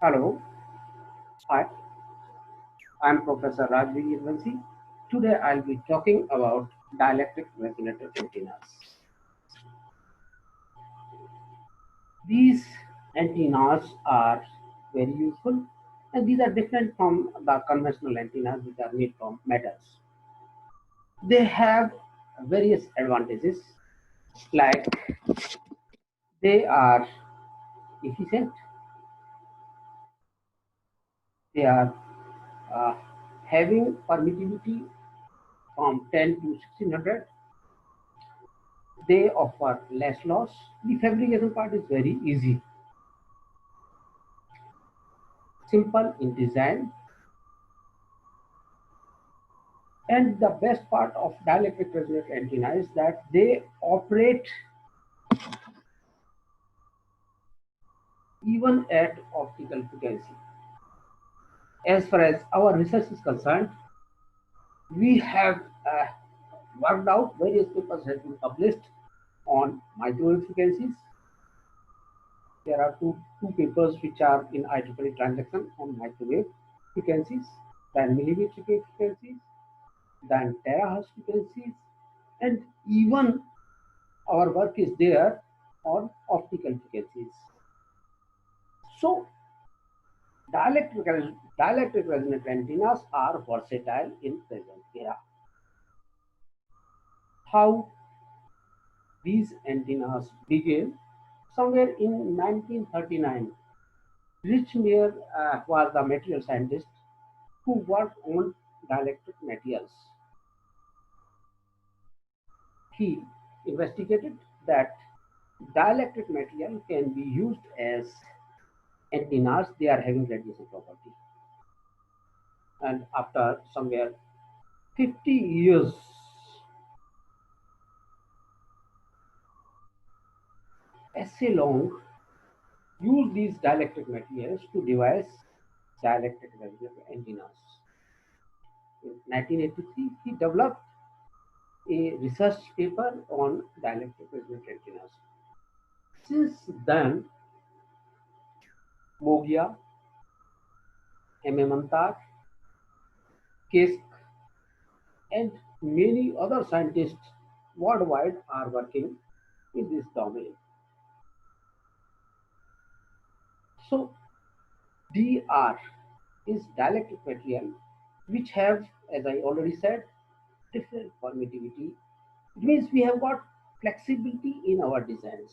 Hello, hi, I'm Professor Rajvi Vansi. Today I'll be talking about dielectric resonator antennas. These antennas are very useful and these are different from the conventional antennas which are made from metals. They have various advantages like they are efficient, they are uh, having permittivity from 10 to 1600. They offer less loss. The fabrication part is very easy, simple in design, and the best part of dielectric resonator antenna is that they operate even at optical frequency. As far as our research is concerned, we have worked out various papers have been published on microwave frequencies. There are two papers which are in IEEE transaction on microwave frequencies, then millimeter wave frequencies, than terahertz frequencies, and even our work is there on optical frequencies. So dielectric resonant antennas are versatile in present era. How these antennas began? Somewhere in 1939, Rich Meyer was the material scientist who worked on dielectric materials. He investigated that dielectric material can be used as antennas. They are having radiation property, and after somewhere 50 years, essay long, use these dielectric materials to devise dielectric antennas. In 1983, he developed a research paper on dielectric antennas. Since then, Mogia, M. Antar, Kisk, and many other scientists worldwide are working in this domain. So DR is dielectric material which have, as I already said, different permittivity. It means we have got flexibility in our designs.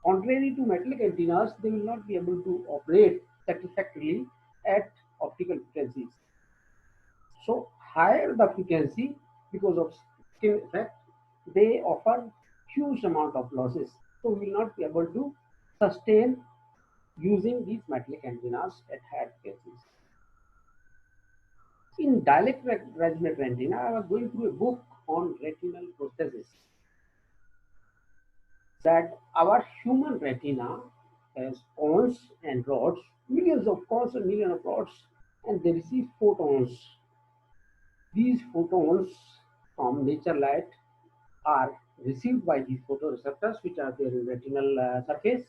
Contrary to metallic antennas, they will not be able to operate satisfactorily at optical frequencies. So higher the frequency, because of skin effect, they offer huge amount of losses. So we will not be able to sustain using these metallic antennas at higher frequencies. In dielectric resonator antenna, I was going through a book on retinal prosthesis that our human retina has cones and rods, millions of cones and millions of rods, and they receive photons. These photons from nature light are received by these photoreceptors which are there in retinal surface,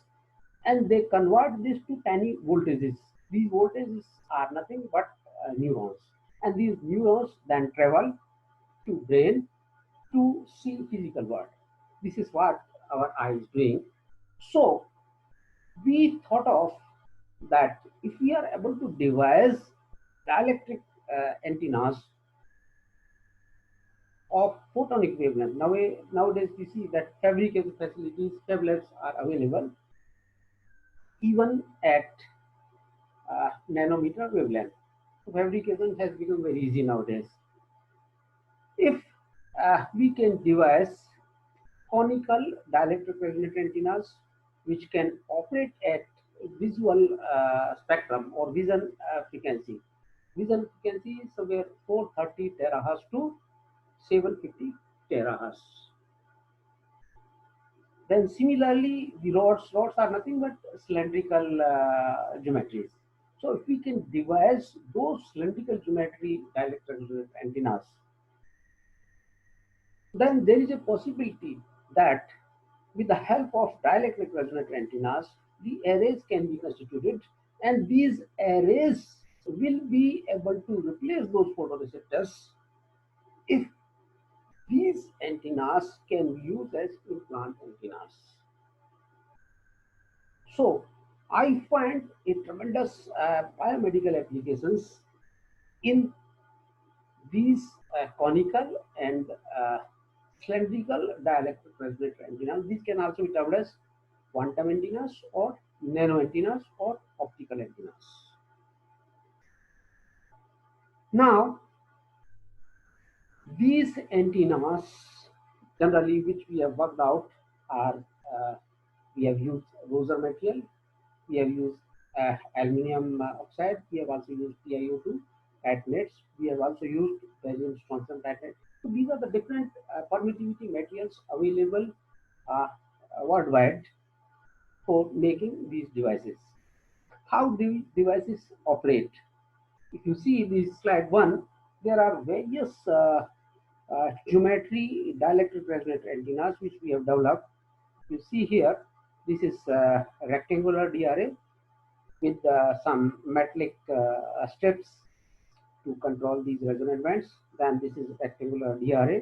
and they convert this to tiny voltages. These voltages are nothing but neurons, and these neurons then travel to brain to see physical world. This is what our eye is doing. So we thought of that if we are able to devise dielectric antennas of photonic wavelength. Nowadays, we see that fabrication facilities, fab labs are available even at nanometer wavelength. So fabrication has become very easy nowadays. If we can devise conical dielectric resonator antennas which can operate at visual spectrum or vision frequency. Vision frequency is somewhere 430 terahertz to 750 terahertz. Then similarly, the rods are nothing but cylindrical geometries. So if we can devise those cylindrical geometry dielectric antennas, then there is a possibility that with the help of dielectric resonator antennas, the arrays can be constituted, and these arrays will be able to replace those photoreceptors if these antennas can be used as implant antennas. So I find a tremendous biomedical applications in these conical and cylindrical dielectric resonator antennas. These can also be termed as quantum antennas or nano antennas or optical antennas. Now, these antennas generally which we have worked out are we have used Roser material, we have used aluminum oxide, we have also used TiO2 at nets, we have also used barium strontium titanate. So these are the different permittivity materials available uh, worldwide for making these devices. How do devices operate? If you see this slide 1, there are various geometry dielectric resonator antennas which we have developed. You see here, this is a rectangular DRA with some metallic steps to control these resonant bands. Then this is rectangular DRA,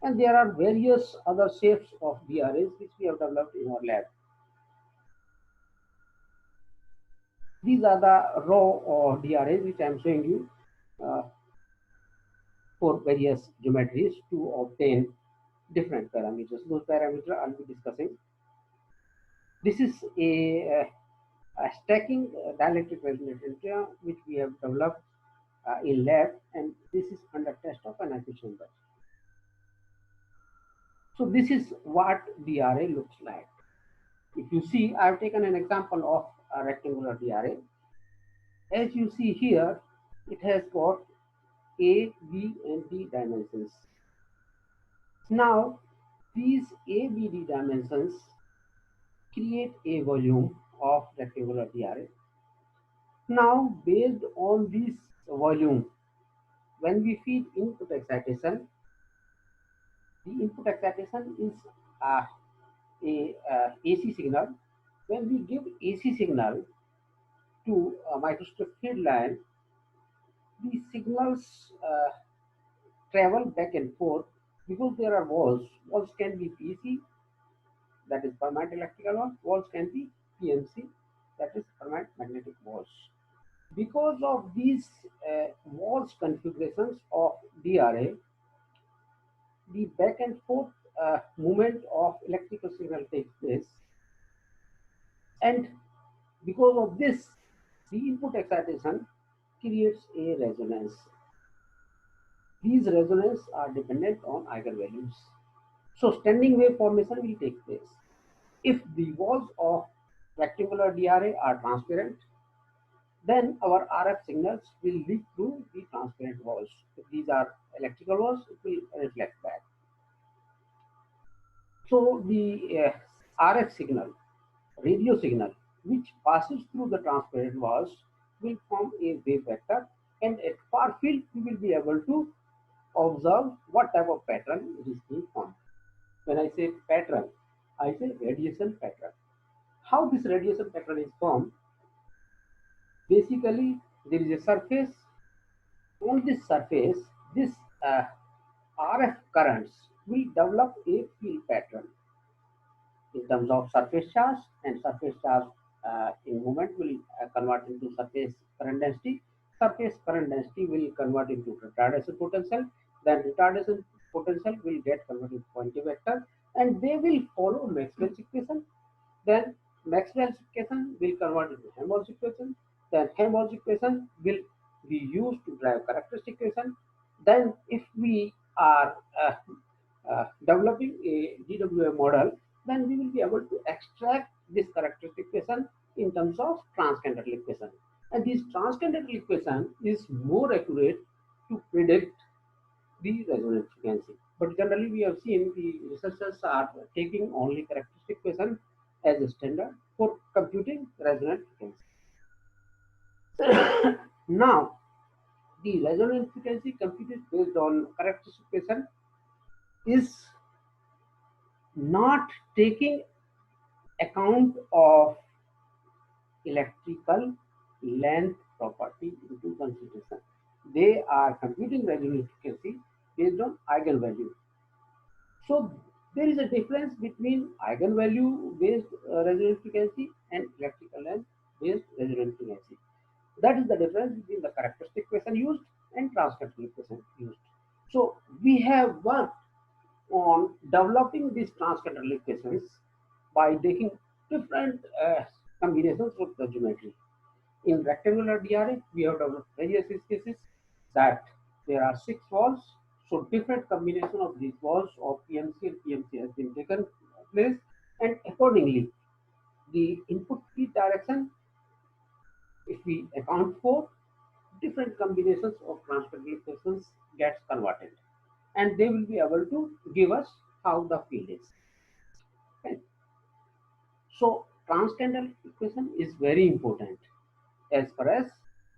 and there are various other shapes of DRAs which we have developed in our lab. These are the raw DRAs which I am showing you uh, for various geometries to obtain different parameters. Those parameters I'll be discussing. This is a stacking dielectric resonator antenna which we have developed in lab, and this is under test of an IP chamber. So this is what DRA looks like. If you see, I have taken an example of a rectangular DRA. As you see here, it has got A, B, and D dimensions. Now, these A, B, D dimensions create a volume of rectangular DRA. Now, based on this volume, when we feed input excitation, the input excitation is a AC signal. When we give AC signal to a microstrip feed line, the signals travel back and forth because there are walls. Walls can be PC, that is permanent electrical wall. Walls can be PMC, that is permanent magnetic walls. Because of these walls configurations of DRA, the back and forth movement of electrical signal takes place, and because of this, the input excitation creates a resonance. These resonances are dependent on eigenvalues. So standing wave formation will take place. If the walls of rectangular DRA are transparent, then our RF signals will leak through the transparent walls. If these are electrical walls, it will reflect back. So the RF signal, radio signal, which passes through the transparent walls will form a wave vector, and at far field we will be able to observe what type of pattern it is being formed. When I say pattern, I say radiation pattern. How this radiation pattern is formed? Basically, there is a surface. On this surface, this RF currents will develop a field pattern in terms of surface charge, and surface charge in movement will convert into surface current density. Surface current density will convert into retardation potential. Then retardation potential will get converted to Poynting vector, and they will follow Maxwell's equation. Then Maxwell's equation will convert into Helmholtz equation. Then Helmholtz equation will be used to drive characteristic equation. Then if we are developing a GWA model, then we will be able to extract this characteristic equation in terms of transcandidatal equation. And this transcandidatal equation is more accurate to predict the resonance frequency. But generally, we have seen the researchers are taking only characteristic equation as a standard for computing resonant frequency. Now, the resonant frequency computed based on characteristic equation is not taking account of electrical length property into consideration. They are computing resonance frequency based on eigenvalue. So there is a difference between eigenvalue based resonance frequency and electrical length based resonance frequency. That is the difference between the characteristic equation used and transcriptional equation used. So we have worked on developing these transcontinental equations by taking different combinations of the geometry. In rectangular DRA, we have developed various use cases that there are 6 walls. So different combination of these walls of PMC and PMC has been taken place, and accordingly, the input feed direction, if we account for different combinations of transcontinental equations, gets converted, and they will be able to give us how the field is. Okay. So transcendental equation is very important as far as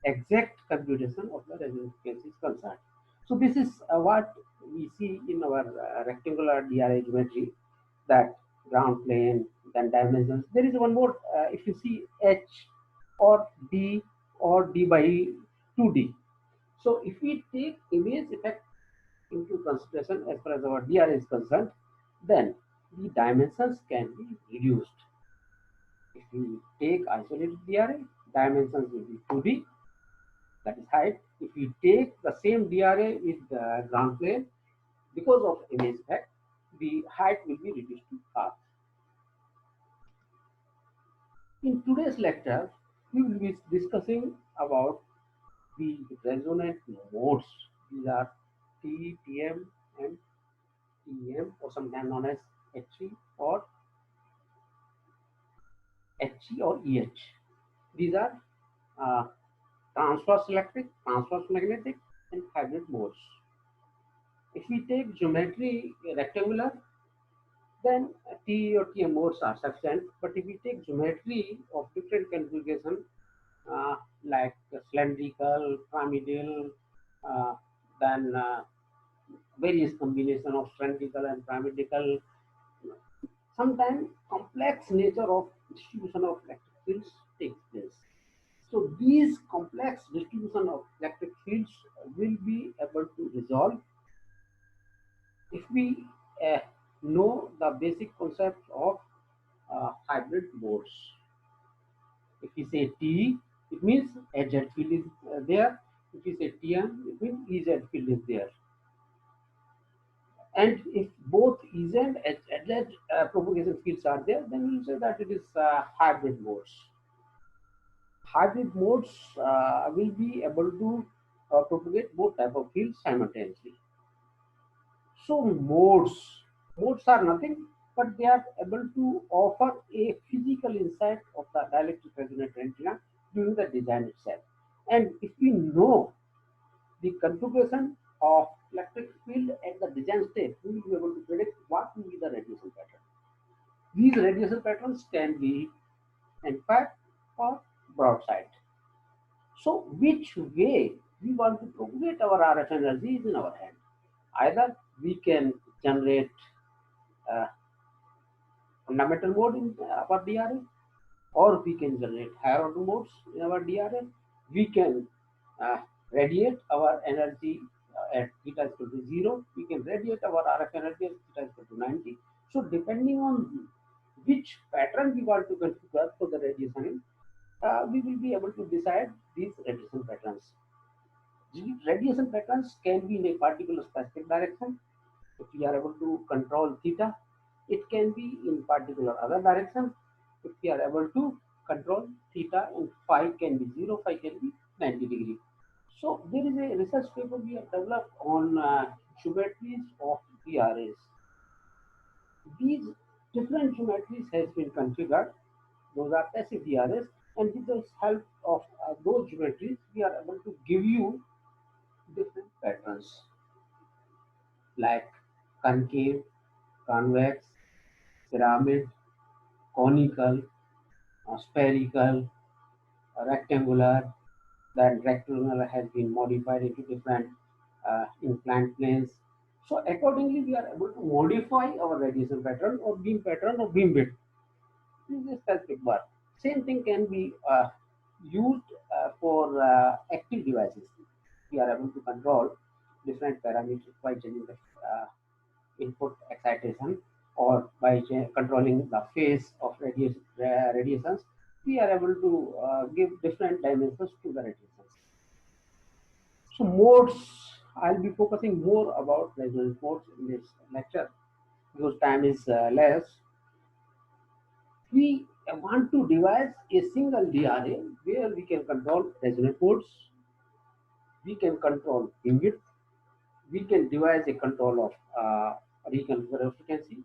exact computation of the resonance frequency is concerned. So this is what we see in our rectangular DRA geometry, that ground plane, then dimensions. There is one more, if you see H or D by 2D. So if we take image effect into consideration as far as our DRA is concerned, then the dimensions can be reduced. If we take isolated DRA, dimensions will be 2D, that is height. If we take the same DRA with the ground plane, because of image effect, the height will be reduced to half. In today's lecture, we will be discussing about the resonant modes. These are T, TM, and TEM, or sometimes known as HE or EH. These are uh, transverse electric, transverse magnetic, and hybrid modes. If we take geometry rectangular, then T or TM modes are sufficient. But if we take geometry of different configuration, uh, like cylindrical, pyramidal, uh, then various combination of cylindrical and pyramidal, sometimes complex nature of distribution of electric fields takes place. So these complex distribution of electric fields will be able to resolve if we uh, know the basic concept of hybrid modes. If we say T, it means HZ field is there. If we say TM, it means EZ field is there. And if both EZ and HZ propagation fields are there, then we will say that it is hybrid modes. Hybrid modes will be able to propagate both type of fields simultaneously. So modes are nothing but they are able to offer a physical insight of the dielectric resonator antenna during the design itself. And if we know the configuration of electric field at the design stage, we will be able to predict what will be the radiation pattern. These radiation patterns can be empire or broadside. So which way we want to propagate our RF energy is in our hand. Either we can generate uh, fundamental mode in our DRA, or we can generate higher order modes in our DRA. We can uh, radiate our energy at theta is equal to 0. We can radiate our RF energy at theta is equal to 90. So depending on which pattern we want to configure for the radiation, we will be able to decide these radiation patterns. These radiation patterns can be in a particular specific direction. If we are able to control theta, it can be in particular other direction. If we are able to control theta, and phi can be 0, phi can be 90 degree. So there is a research paper we have developed on geometries of DRAs. These different geometries has been configured. Those are passive DRAs, and with the help of those geometries, we are able to give you different patterns like concave, convex, pyramid, conical, spherical, rectangular. That rectangular has been modified into different inclined planes. So accordingly, we are able to modify our radiation pattern or beam width. This is a specific work. Same thing can be used for active devices. We are able to control different parameters by changing the input excitation, or by controlling the phase of radiations. We are able to give different dimensions to the radiations. So modes, I'll be focusing more about resonance modes in this lecture because time is less. We want to devise a single DRA where we can control resonance modes, we can control beam width, we can devise a control of reconfigurable frequency,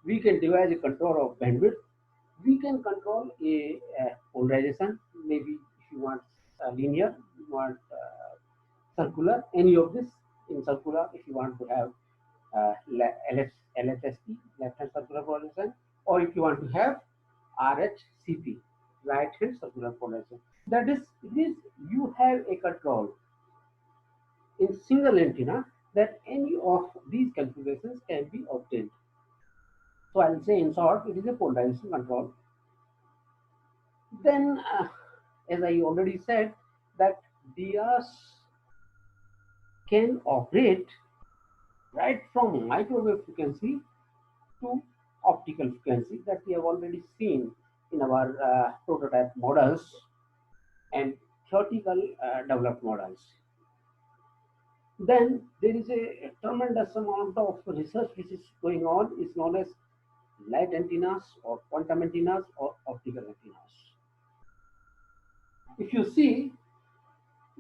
we can devise a control of bandwidth, we can control a polarization, maybe if you want linear, you want circular, any of this. In circular, if you want to have LHSP, left hand circular polarization, or if you want to have RHCP, right hand circular polarization. That is, it is you have a control in single antenna that any of these configurations can be obtained. So I'll say in short, it is a polarization control. Then, as I already said, that DRs can operate right from microwave frequency to optical frequency that we have already seen in our prototype models and theoretical developed models. Then there is a tremendous amount of research which is going on, is known as light antennas or quantum antennas or optical antennas. If you see,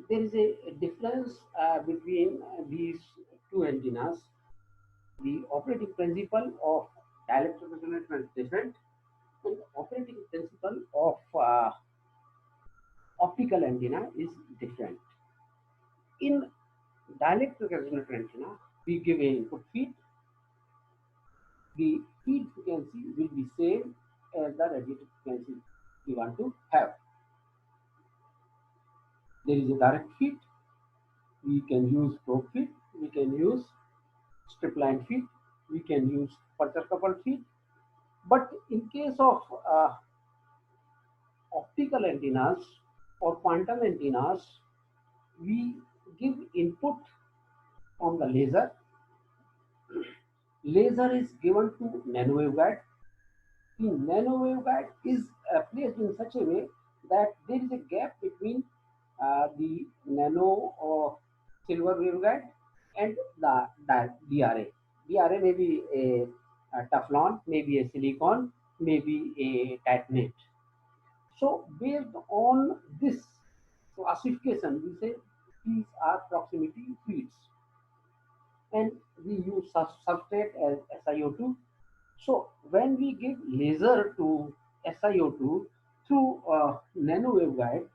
there is a difference between these two antennas. The operating principle of dielectric resonance is different, and the operating principle of optical antenna is different. In dielectric resonance antenna, we give a input feed. The feed frequency will be same as the radiated frequency we want to have. There is a direct feed. We can use probe feed. We can use strip line feed. We can use pulsar coupled feed. But in case of optical antennas or quantum antennas, we give input from the laser. Laser is given to nano waveguide. The nano waveguide is placed in such a way that there is a gap between the nano silver waveguide and the DRA. DRA may be a Teflon, maybe a silicon, maybe a titanate. So based on this classification, we say these are proximity feeds, and we use substrate as SiO2. So when we give laser to SiO2 through nano waveguide,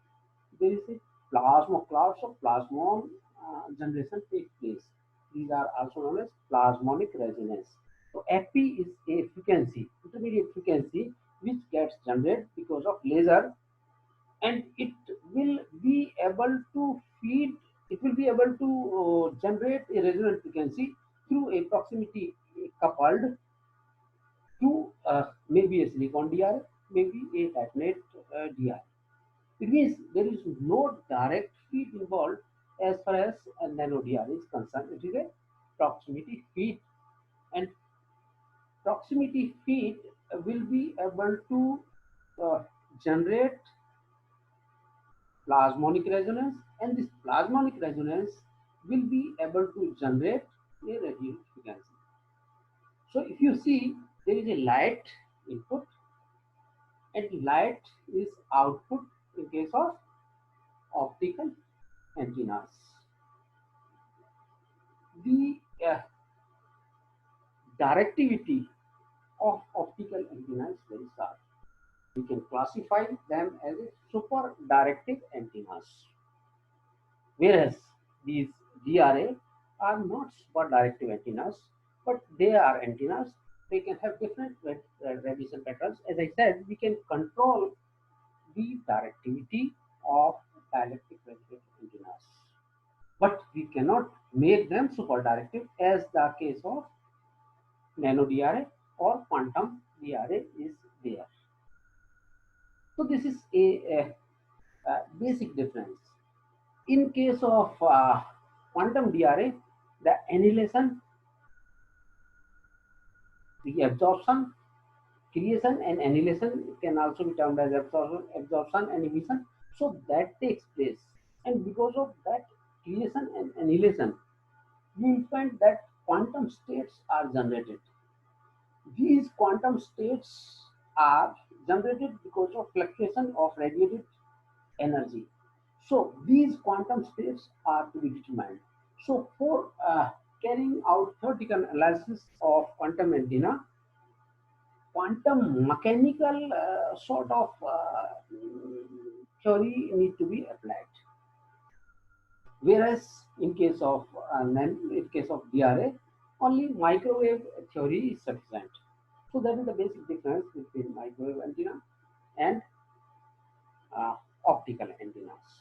there is a clouds of plasmon generation take place. These are also known as plasmonic resonance. So FP is a frequency, intermediate frequency, which gets generated because of laser, and it will be able to feed, it will be able to generate a resonant frequency through a proximity coupled to maybe a silicon DR, maybe a titanate DR. It means there is no direct feed involved as far as a nano DR is concerned. It is a proximity feed, and proximity feed will be able to generate plasmonic resonance, and this plasmonic resonance will be able to generate a radial frequency. So if you see, there is a light input and light is output in case of optical antennas. The directivity of optical antenna is very sharp. We can classify them as a super directive antennas, whereas these DRA are not super directive antennas, but they are antennas. They can have different radiation patterns. As I said, we can control the directivity of dielectric resonant antennas, but we cannot make them super directive as the case of nano DRA or quantum DRA is there. So this is a basic difference. In case of quantum DRA, the annihilation, the absorption, creation and annihilation can also be termed as absorption and emission. So that takes place, and because of that creation and annihilation, you will find that quantum states are generated. These quantum states are generated because of fluctuation of radiated energy. So these quantum states are to be determined. So for carrying out theoretical analysis of quantum antenna, quantum mechanical sort of theory need to be applied. Whereas in case of DRA, only microwave theory is sufficient. So that is the basic difference between microwave antenna and optical antennas.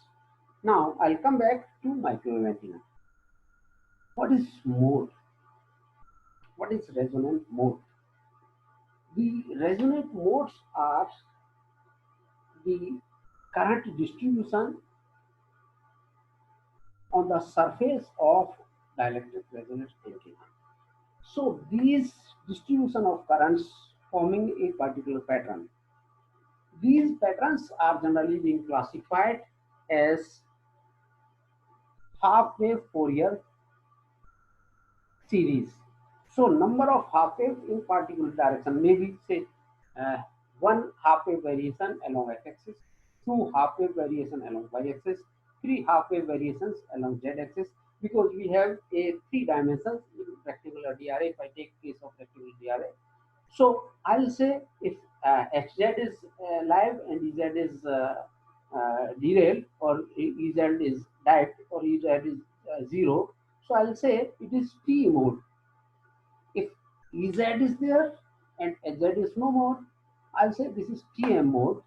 Now I'll come back to microwave antenna. What is mode? What is resonant mode? The resonant modes are the current distribution on the surface of dielectric resonance antenna. So these distribution of currents forming a particular pattern. These patterns are generally being classified as half wave Fourier series. So number of half wave in particular direction, maybe say uh, one half wave variation along x-axis, two half wave variation along y-axis, three half wave variations along z-axis, because we have a three dimensions in rectangular DRA. If I take case of rectangular DRA, so I'll say if xz is live and ez is derailed, or ez is diet, or ez is zero, so I'll say it is T mode. If Ez is there and Hz is no more, I'll say this is Tm mode,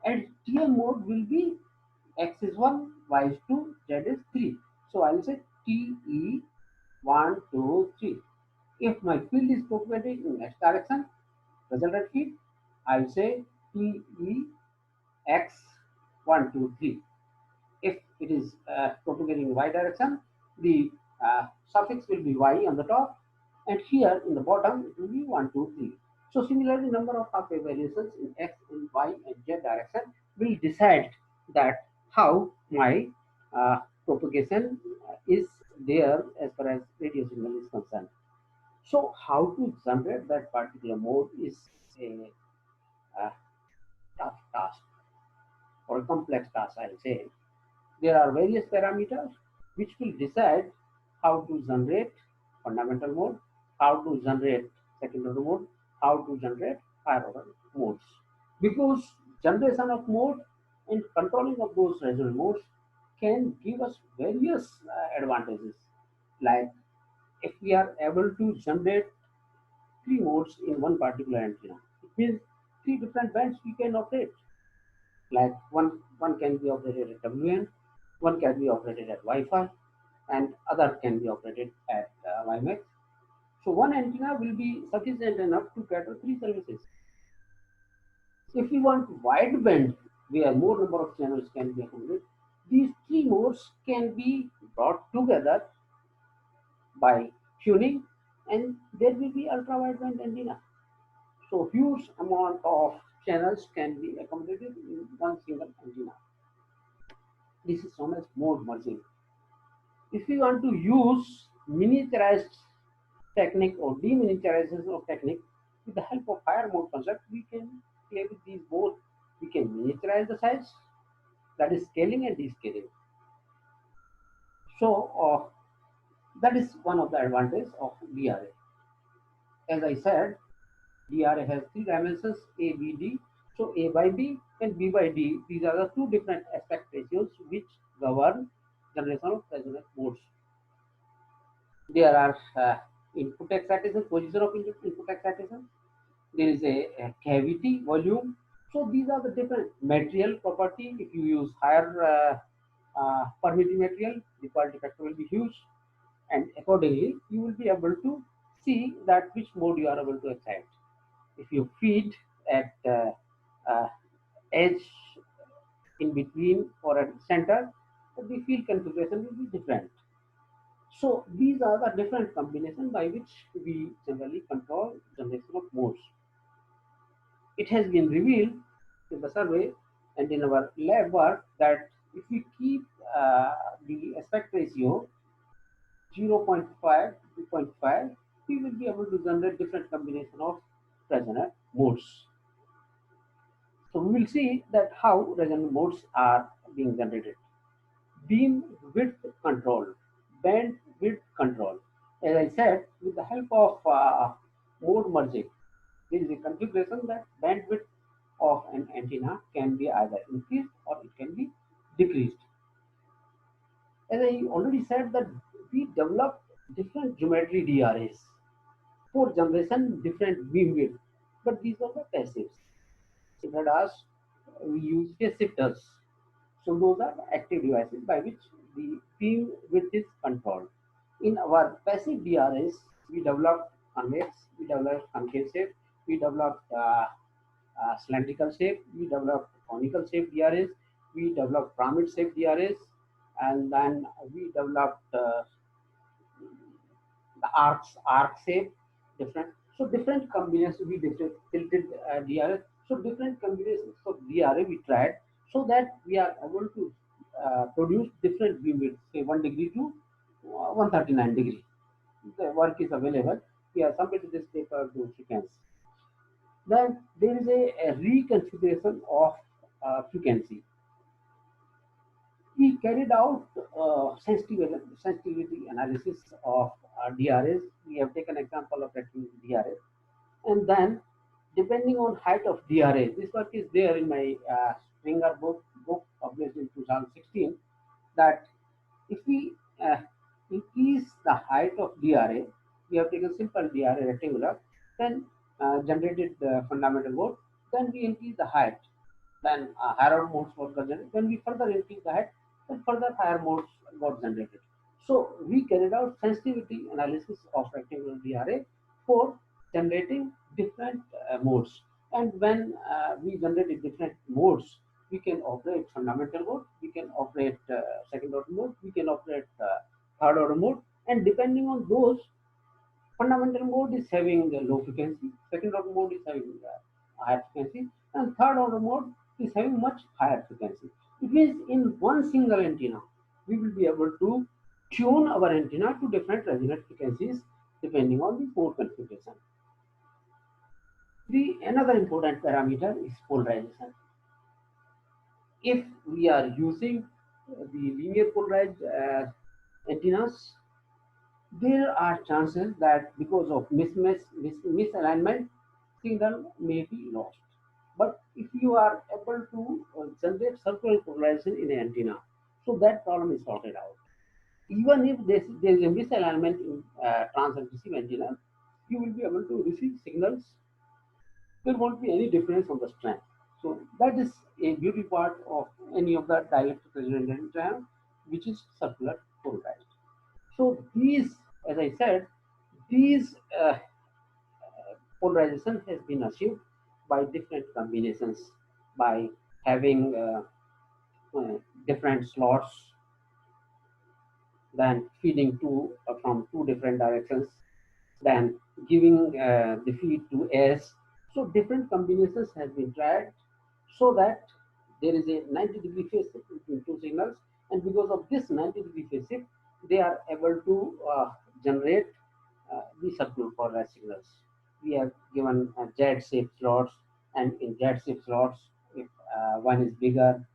and Tm mode will be x is 1, y is 2, z is 3. So I'll say Te 1, 2, 3. If my field is propagating in x direction, resultant field, I'll say Te x 1, 2, 3. If it is propagating y direction, the suffix will be y on the top, and here in the bottom it will be 1, 2, 3. So similarly, number of half wave variations in x, in y, and z direction will decide that how my propagation is there as far as radio signal is concerned. So how to generate that particular mode is a, uh tough task, or a complex task, I'll say. There are various parameters which will decide how to generate fundamental mode, how to generate second order mode, how to generate higher order modes. Because generation of mode and controlling of those resonant modes can give us various advantages. Like if we are able to generate three modes in one particular antenna, it means three different bands we can operate. Like one can be operated at WN, one can be operated at Wi-Fi, and other can be operated at WiMAX. So one antenna will be sufficient enough to cater three services. If we want wideband, where more number of channels can be accommodated, these three modes can be brought together by tuning, and there will be ultra wideband antenna. So huge amount of channels can be accommodated in one single antenna. This is known as mode merging. If we want to use miniaturized technique or deminiaturization of technique with the help of higher mode concept, we can play with these both. We can miniaturize the size, that is scaling and descaling. So that is one of the advantages of DRA. As I said, DRA has three dimensions: A, B, D. So A by B and B by D, these are the two different aspect ratios which govern generation of resonant modes. There are input excitation, position of input excitation. There is a cavity volume. So these are the different material property. If you use higher permitting material, the quality factor will be huge, and accordingly you will be able to see that which mode you are able to excite. If you feed at uh, edge in between or at the center, the field configuration will be different. So these are the different combinations by which we generally control generation of modes. It has been revealed in the survey and in our lab work that if we keep the aspect ratio 0.5 to 2.5, we will be able to generate different combination of resonant modes. So we will see that how resonant modes are being generated. Beam width control, band width control. As I said, with the help of mode merging, there is a configuration that bandwidth of an antenna can be either increased or it can be decreased. As I already said that we developed different geometry DRAs for generation different beam width, but these are the passives. In radars, we use phase shifters. So those are the active devices by which the beam width is controlled. In our passive DRS, we developed convex, we developed concave shape, we developed cylindrical shape, we developed conical shape DRS, we developed pyramid shape DRS, and then we developed the arc shape, different. So different combinations we different tilted DRS. So different combinations of DRA we tried so that we are able to produce different beam widths, say 1 degree to 139 degree. The work is available. We have submitted this paper to frequency. Then there is a reconfiguration of frequency. We carried out sensitivity analysis of DRS. We have taken example of active DRS, and then depending on height of DRS, this work is there in my Springer book published in 2016. That if we increase the height of DRA, we have taken simple DRA rectangular, then generated the fundamental mode, then we increase the height, then higher modes got generated, then we further increase the height, then further higher modes got generated. So we carried out sensitivity analysis of rectangular DRA for generating different modes. And when we generated different modes, we can operate fundamental mode, we can operate second order mode, we can operate third order mode, and depending on those, fundamental mode is having a low frequency, second order mode is having a higher frequency, and third order mode is having much higher frequency. It means in one single antenna, we will be able to tune our antenna to different resonant frequencies depending on the mode configuration. The another important parameter is polarization. If we are using the linear polarized antennas, there are chances that because of misalignment, signal may be lost. But if you are able to generate circular polarization in an antenna, so that problem is sorted out. Even if there is a misalignment in trans and receive antenna, you will be able to receive signals. There won't be any difference on the strength. So that is a beauty part of any of the dielectric resonant antenna, which is circular polarized. So these, as I said, these polarization has been achieved by different combinations, by having different slots, then feeding from two different directions, then giving the feed to S. So different combinations has been tried so that there is a 90-degree phase shift between two signals, and because of this 90-degree phase shift, they are able to generate the circular polarized signals. We have given Z-shaped slots, and in Z-shaped slots, if one is bigger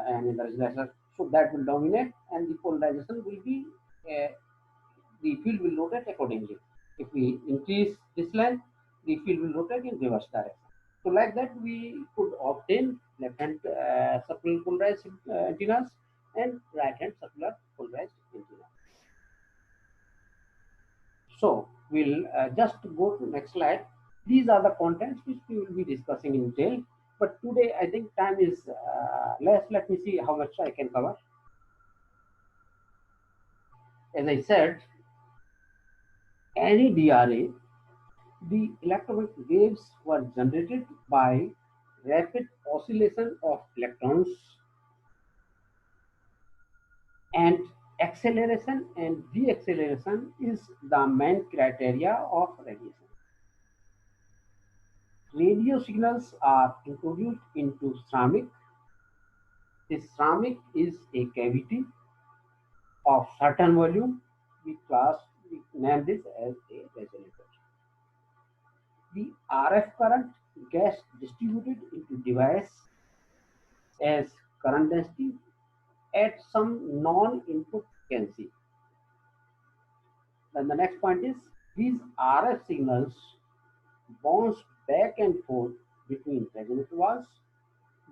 and in the lesser, so that will dominate, and the polarization will be uh, the field will rotate accordingly. If we increase this length, the field will rotate in reverse direction. So like that, we could obtain left-hand circular polarized antennas and right-hand circular polarized antennas. So we'll just go to next slide. These are the contents which we will be discussing in detail. But today, I think time is less. Let me see how much I can cover. As I said, any DRA, the electromagnetic waves were generated by rapid oscillation of electrons, and acceleration and deceleration is the main criteria of radiation. Radio signals are introduced into ceramic. This ceramic is a cavity of certain volume. We name this as a resonator. The RF current gets distributed into device as current density at some non-input frequency. Then the next point is these RF signals bounce back and forth between resonator walls,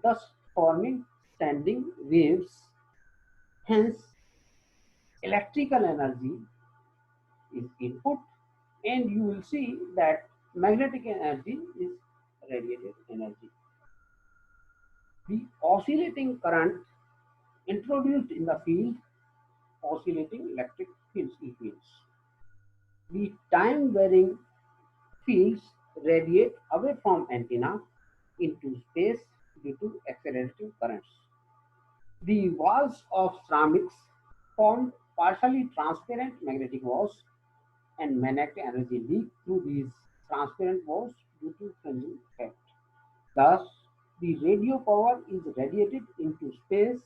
thus forming standing waves. Hence, electrical energy is input, and you will see that magnetic energy is radiated energy. The oscillating current introduced in the field, oscillating electric fields, E fields. The time varying fields radiate away from antenna into space due to accelerating currents. The walls of ceramics form partially transparent magnetic walls, and magnetic energy leak through these transparent walls due to fringing effect. Thus, the radio power is radiated into space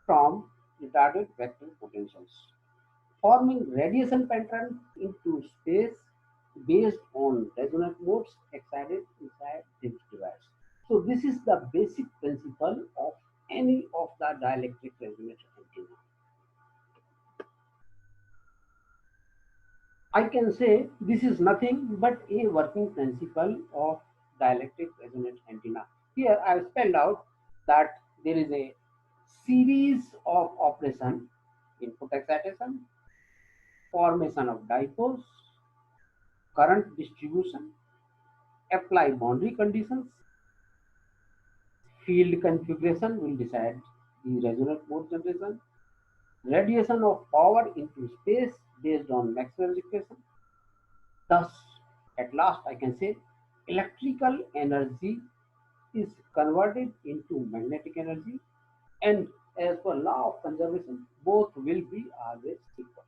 from retarded vector potentials, forming radiation pattern into space based on resonant modes excited inside this device. So this is the basic principle of any of the dielectric resonator antenna. I can say this is nothing but a working principle of dielectric resonant antenna. Here I have spelled out that there is a series of operation: input excitation, formation of dipoles, current distribution, apply boundary conditions, field configuration will decide the resonant mode generation, radiation of power into space based on Maxwell's equation. Thus, at last I can say electrical energy is converted into magnetic energy, and as per law of conservation, both will be always equal.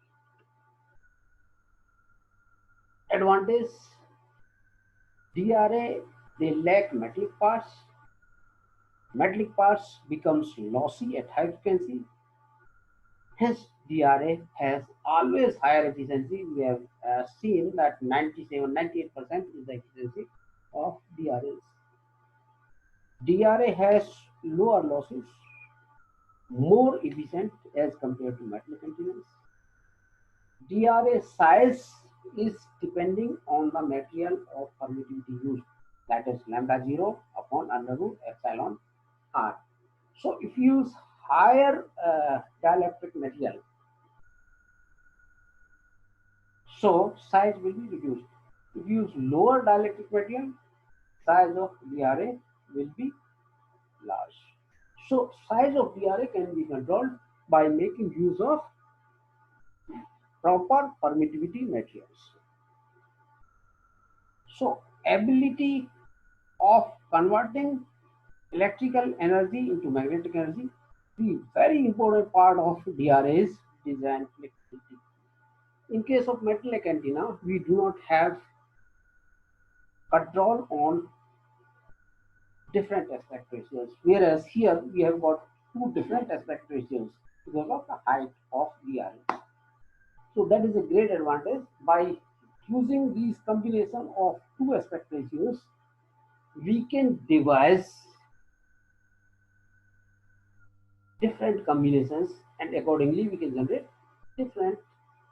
Advantage: DRA, they lack metallic parts. Metallic parts becomes lossy at high frequency. Hence, DRA has always higher efficiency. We have seen that 97-98% is the efficiency of DRAs. DRA has lower losses, more efficient as compared to metallic antennas. DRA size is depending on the material of permittivity used, that is lambda 0 upon under root epsilon r. So if you use higher dielectric material, so size will be reduced. If you use lower dielectric material, size of DRA will be large. So size of DRA can be controlled by making use of proper permittivity materials. So ability of converting electrical energy into magnetic energy, the very important part of DRA is design flexibility. In case of metallic antenna, we do not have control on different aspect ratios, whereas here we have got two different aspect ratios because of the height of DRA. So that is a great advantage. By using these combination of two aspect ratios, we can devise different combinations, and accordingly we can generate different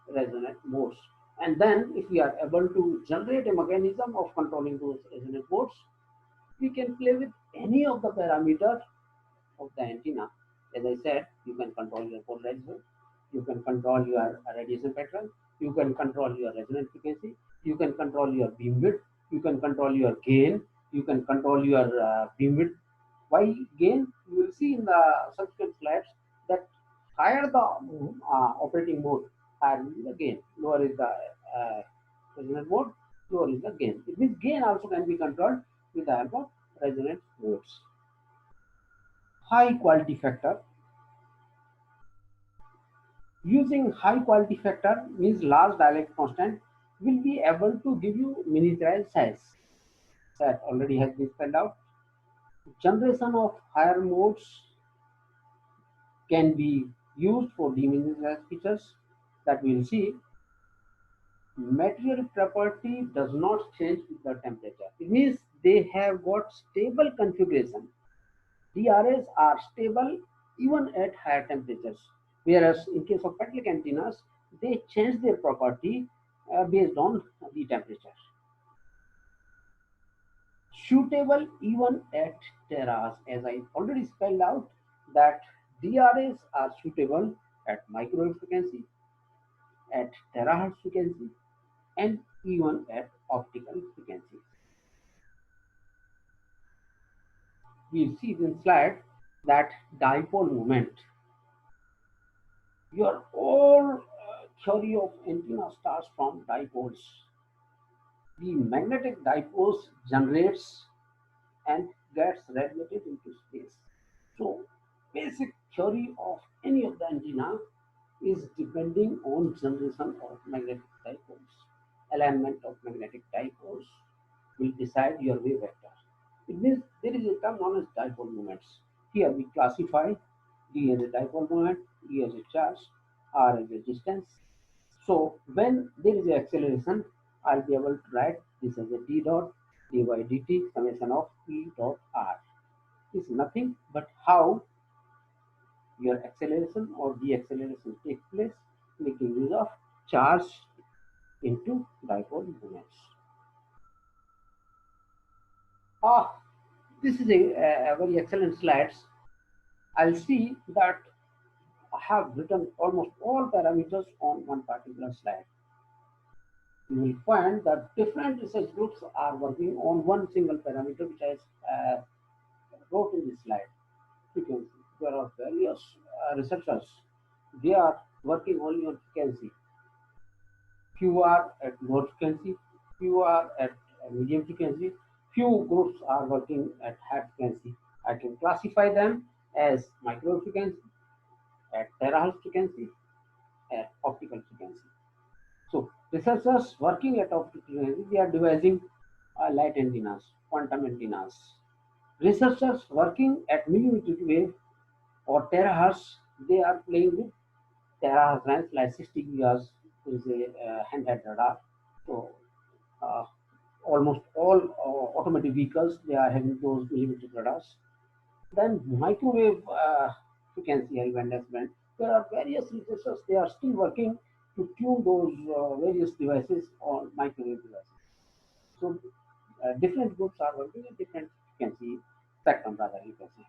resonant modes. And then if we are able to generate a mechanism of controlling those resonant modes, we can play with any of the parameters of the antenna. As I said, you can control your polarization, you can control your radiation pattern, you can control your resonant frequency, you can control your beam width, you can control your gain, you can control your beam width. Why gain? You will see in the subsequent slides that higher the operating mode, higher will be the gain. Lower is the resonant mode, lower is the gain. It means gain also can be controlled with the help of resonance modes. High quality factor. Using high quality factor means large dielectric constant will be able to give you miniaturized size. That already has been spelled out. Generation of higher modes can be used for demineralized features that we will see. Material property does not change with the temperature. It means they have got stable configuration. DRAs are stable even at higher temperatures, whereas in case of petroleum antennas, they change their property based on the temperature. Suitable even at terahertz, as I already spelled out that DRAs are suitable at microwave frequency, at terahertz frequency, and even at optical frequencies. We see in slide that dipole moment. Your whole theory of antenna starts from dipoles. The magnetic dipoles generates and gets radiated into space. So basic theory of any of the antenna is depending on generation of magnetic dipoles. Alignment of magnetic dipoles will decide your wave vector. It means there is a term known as dipole moments. Here we classify D as a dipole moment, E as a charge, R as a distance. So when there is a acceleration, I'll be able to write this as a d dot dy dt summation of E dot R. Is nothing but how your acceleration or deceleration takes place, making use of charge into dipole moments. Ah, this is a very excellent slides. I'll see that I have written almost all parameters on one particular slide. You will find that different research groups are working on one single parameter which I wrote in this slide. Frequency. There are various researchers. They are working only on frequency. Few are at low frequency, few are at medium frequency, few groups are working at high frequency. I can classify them as micro frequency, at terahertz frequency, at optical frequency. So researchers working at optical frequency, they are devising light antennas, quantum antennas. Researchers working at millimeter wave or terahertz, they are playing with terahertz range like 60 gigahertz is a handheld radar. So uh, almost all automotive vehicles they are having those millimeter radars. Then microwave frequency high band S-band. There are various researchers they are still working to tune those various devices on microwave devices. So different groups are working at different frequency spectrum rather you can say.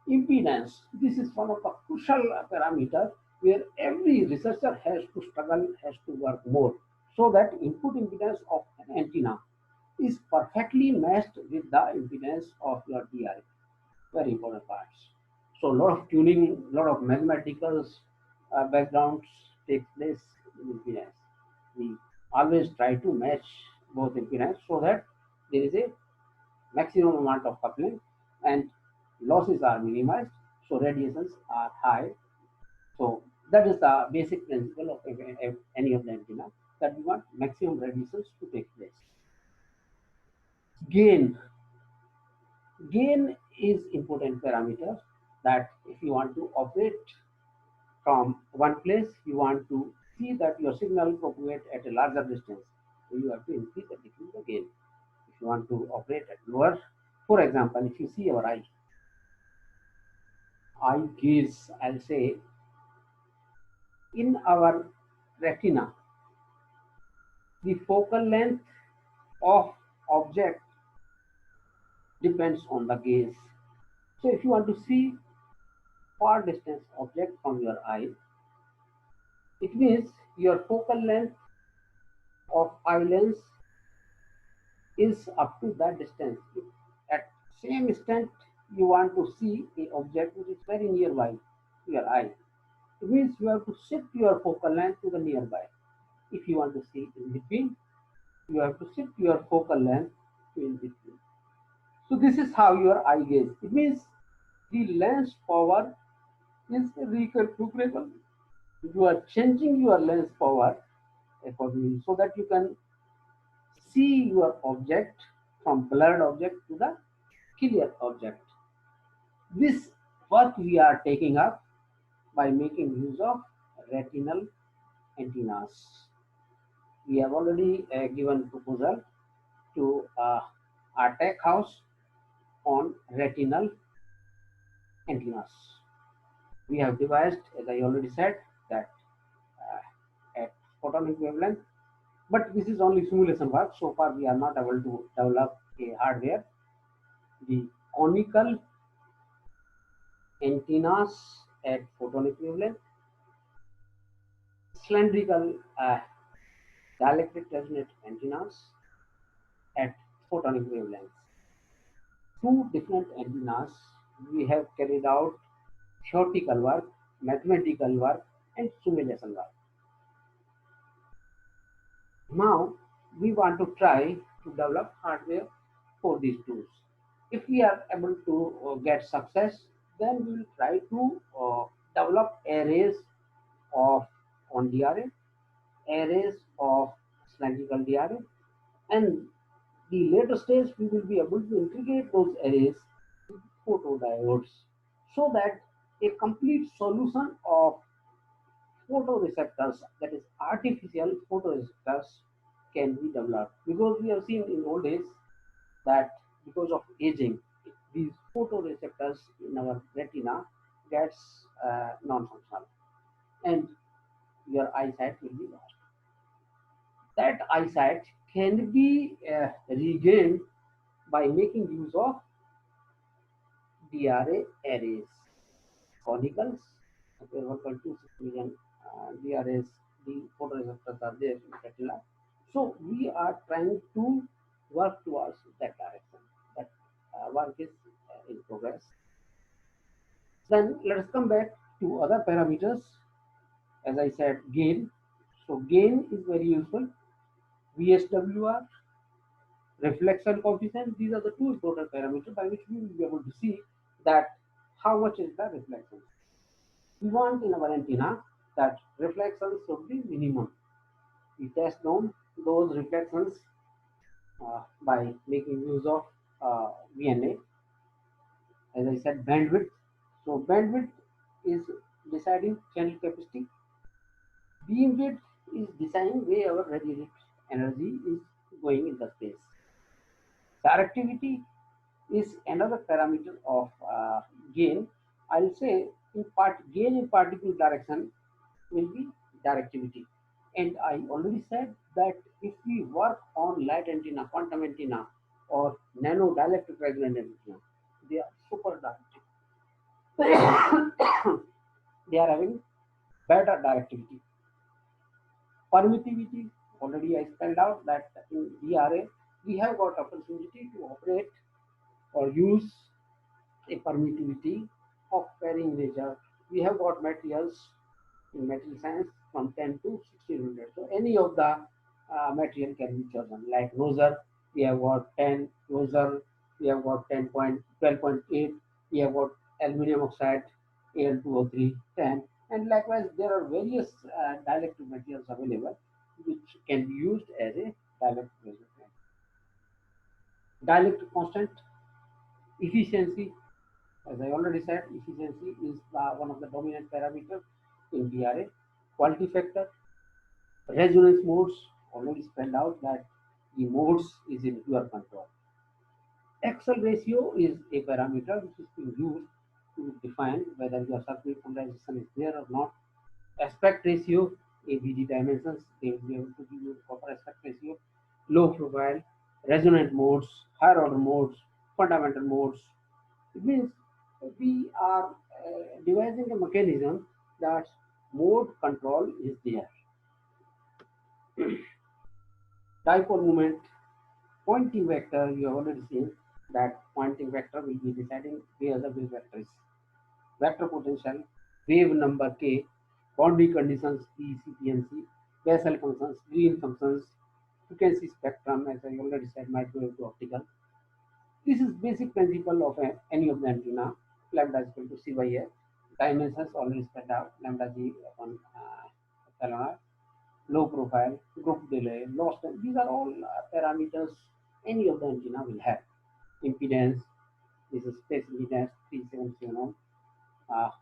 Impedance. This is one of the crucial parameter where every researcher has to struggle, has to work more so that input impedance of an antenna is perfectly matched with the impedance of your DRA. Very important parts. So a lot of tuning, a lot of mathematical backgrounds take place in impedance. We always try to match both impedance so that there is a maximum amount of coupling and losses are minimized, so radiations are high. So that is the basic principle of any of the antenna that we want maximum radiations to take place. Gain. Gain is important parameter that if you want to operate from one place, you want to see that your signal propagate at a larger distance. So you have to increase or decrease the gain. If you want to operate at lower, for example, if you see our eye gaze, I'll say in our retina, the focal length of object depends on the gaze. So if you want to see far distance object from your eye, it means your focal length of eye lens is up to that distance. If at same extent you want to see a object which is very nearby to your eye, it means you have to shift your focal length to the nearby. If you want to see in between, you have to shift your focal length to in between. So this is how your eye gaze. It means the lens power is reconfigurable. You are changing your lens power accordingly so that you can see your object from blurred object to the clear object. This work we are taking up by making use of retinal antennas. We have already given proposal to our tech house on retinal antennas. We have devised, as I already said, that at photonic wavelength, but this is only simulation work. So far, we are not able to develop a hardware. The conical antennas at photonic wavelength, cylindrical dielectric resonant antennas at photonic wavelengths. Two different antennas we have carried out theoretical work, mathematical work, and simulation work. Now we want to try to develop hardware for these tools. If we are able to get success, then we will try to develop arrays of on DRA, arrays of cylindrical DRA, and the later stage we will be able to integrate those arrays with photodiodes so that a complete solution of photoreceptors, that is artificial photoreceptors, can be developed. Because we have seen in old days that because of aging, these photoreceptors in our retina gets non-functional and your eyesight will be lost. That eyesight can be regained by making use of DRA arrays, conicals. There were 26 million DRAs, the photoreceptors are there in retina. So we are trying to work towards that direction. That work is in progress. Then let's come back to other parameters. As I said, gain. So gain is very useful. VSWR, reflection coefficient. These are the two important parameters by which we will be able to see that how much is the reflection. We want in our antenna that reflections should be minimum. We test down those reflections by making use of VNA. As I said, bandwidth. So bandwidth is deciding channel capacity. Beam width is deciding where our radiated energy is going in the space. Directivity is another parameter of gain. I'll say in part gain in particular direction will be directivity. And I already said that if we work on light antenna, quantum antenna, or nano dielectric resonant antenna, they are super directive. They are having better directivity. Permittivity, already I spelled out that in DRA we have got opportunity to operate or use a permittivity of varying nature. We have got materials in material science from 10 to 1600. So any of the material can be chosen. Like Roser, we have got 10, Roser, we have got 10.12.8, we have got aluminum oxide, Al2O3, 10. And likewise, there are various dielectric materials available which can be used as a dielectric resistor. Dielectric constant, efficiency, as I already said, efficiency is one of the dominant parameters in DRA. Quality factor, resonance modes, already spelled out that the modes is in your control. Excel ratio is a parameter which is being used to define whether your circuit polarization is there or not. Aspect ratio, ABD dimensions, they will be able to give you the proper aspect ratio. Low profile, resonant modes, higher order modes, fundamental modes. It means we are devising a mechanism that mode control is there. Dipole moment, pointing vector, you have already seen that pointing vector will be deciding where the wave vector is. Vector potential, wave number k, boundary conditions P, C, P, and C, Bessel functions, Green functions, frequency spectrum, as I already said, microwave to optical. This is basic principle of any of the antenna. Lambda is equal to C by A. Dimensions already spread out. Lambda G upon epsilon r. Low profile, group delay, loss time. These are all parameters any of the antenna will have. Impedance, this is space impedance 377 ohm.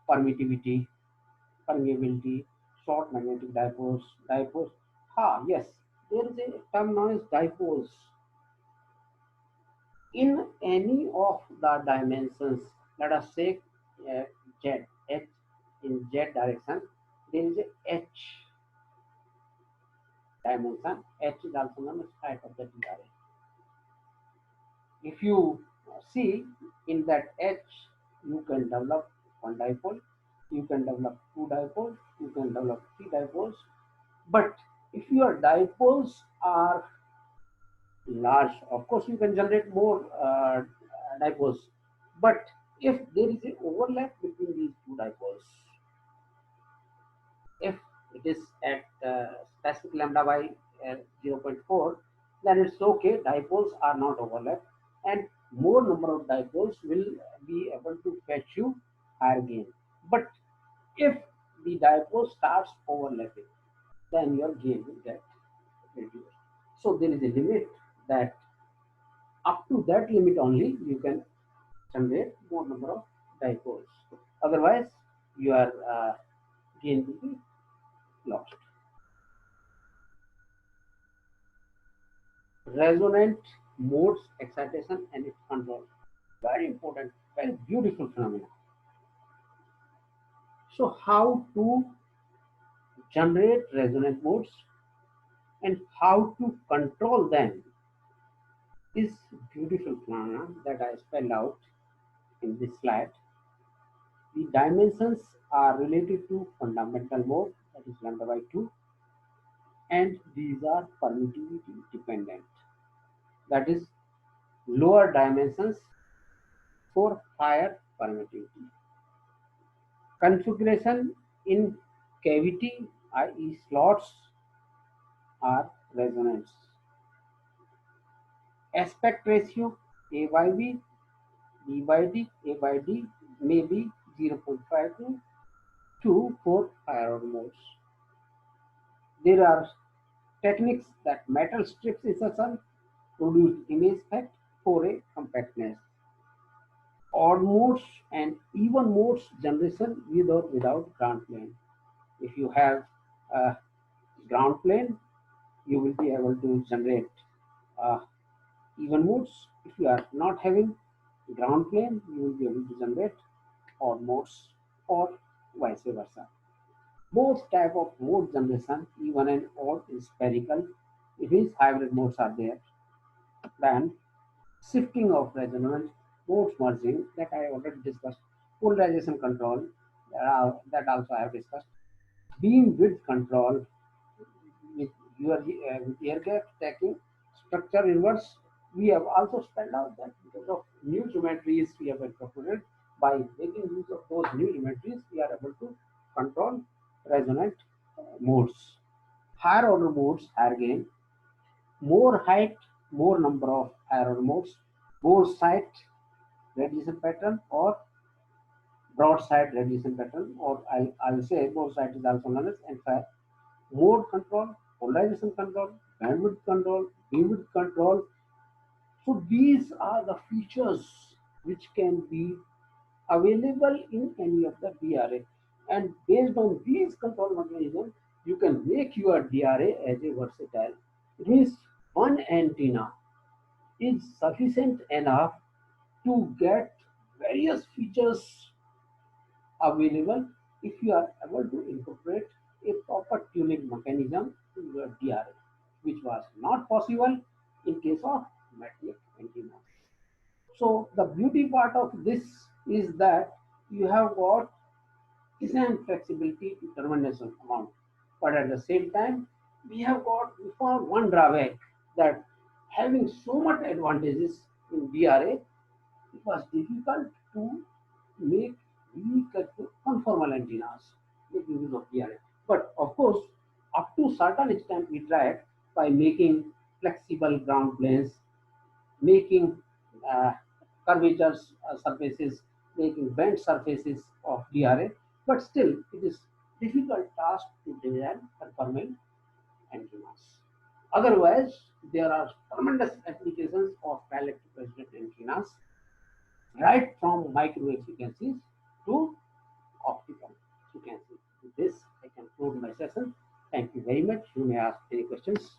Permittivity, permeability, short magnetic dipoles, dipoles. Yes, there is a term known as dipoles. In any of the dimensions, let us say z, h in z direction, there is a h dimension. H is also known as height of the DRA. If you see in that H, you can develop one dipole, you can develop two dipoles, you can develop three dipoles. But if your dipoles are large, of course you can generate more dipoles. But if there is an overlap between these two dipoles, if it is at specific lambda by 0 0.4, then it's okay, dipoles are not overlapped, and more number of dipoles will be able to fetch you higher gain. But if the dipole starts overlapping, then your gain will get reduced. So there is a limit that up to that limit only you can generate more number of dipoles. Otherwise, your gain will be lost. Resonant modes excitation and its control. Very important, very beautiful phenomena. So how to generate resonant modes and how to control them is beautiful phenomena that I spelled out in this slide. The dimensions are related to fundamental mode, that is lambda by 2, and these are permittivity dependent, that is lower dimensions for higher permittivity. Configuration in cavity, i.e. slots, are resonance. Aspect ratio A by B, B by D, A by D may be 0.52 for higher order modes. There are techniques that metal strips insertion produce image effect for a compactness. Odd modes and even modes generation with or without ground plane. If you have a ground plane, you will be able to generate uh, even modes. If you are not having ground plane, you will be able to generate odd modes or vice versa. Both type of mode generation, even and odd, is spherical. If his hybrid modes are there, then shifting of resonance, modes merging that I already discussed, polarization control that also I have discussed, beam width control with your with aircraft taking structure inverse. We have also spelled out that because of new geometries we have incorporated, by making use of those new geometries, we are able to control resonant modes. Higher order modes, higher gain, more height, more number of higher order modes, more side radiation pattern or broadside radiation pattern, or I'll say broadside is also known as NFI. Mode control, polarization control, bandwidth control, beamwidth control. So these are the features which can be available in any of the DRA. And based on these control mechanisms, you can make your DRA as a versatile. It means one antenna is sufficient enough to get various features available if you are able to incorporate a proper tuning mechanism to your DRA, which was not possible in case of metallic antenna. So the beauty part of this is that you have got design flexibility to termination amount, but at the same time we found one drawback, that having so much advantages in DRA, it was difficult to make weak conformal antennas with use of DRA. But of course, up to certain extent we tried by making flexible ground planes, making curvatures surfaces, making bent surfaces of DRA, but still it is difficult task to design conformal antennas. Otherwise, there are tremendous applications of parallel to president antennas, right from microwave frequencies to optical frequencies. With this, I conclude my session. Thank you very much. You may ask any questions.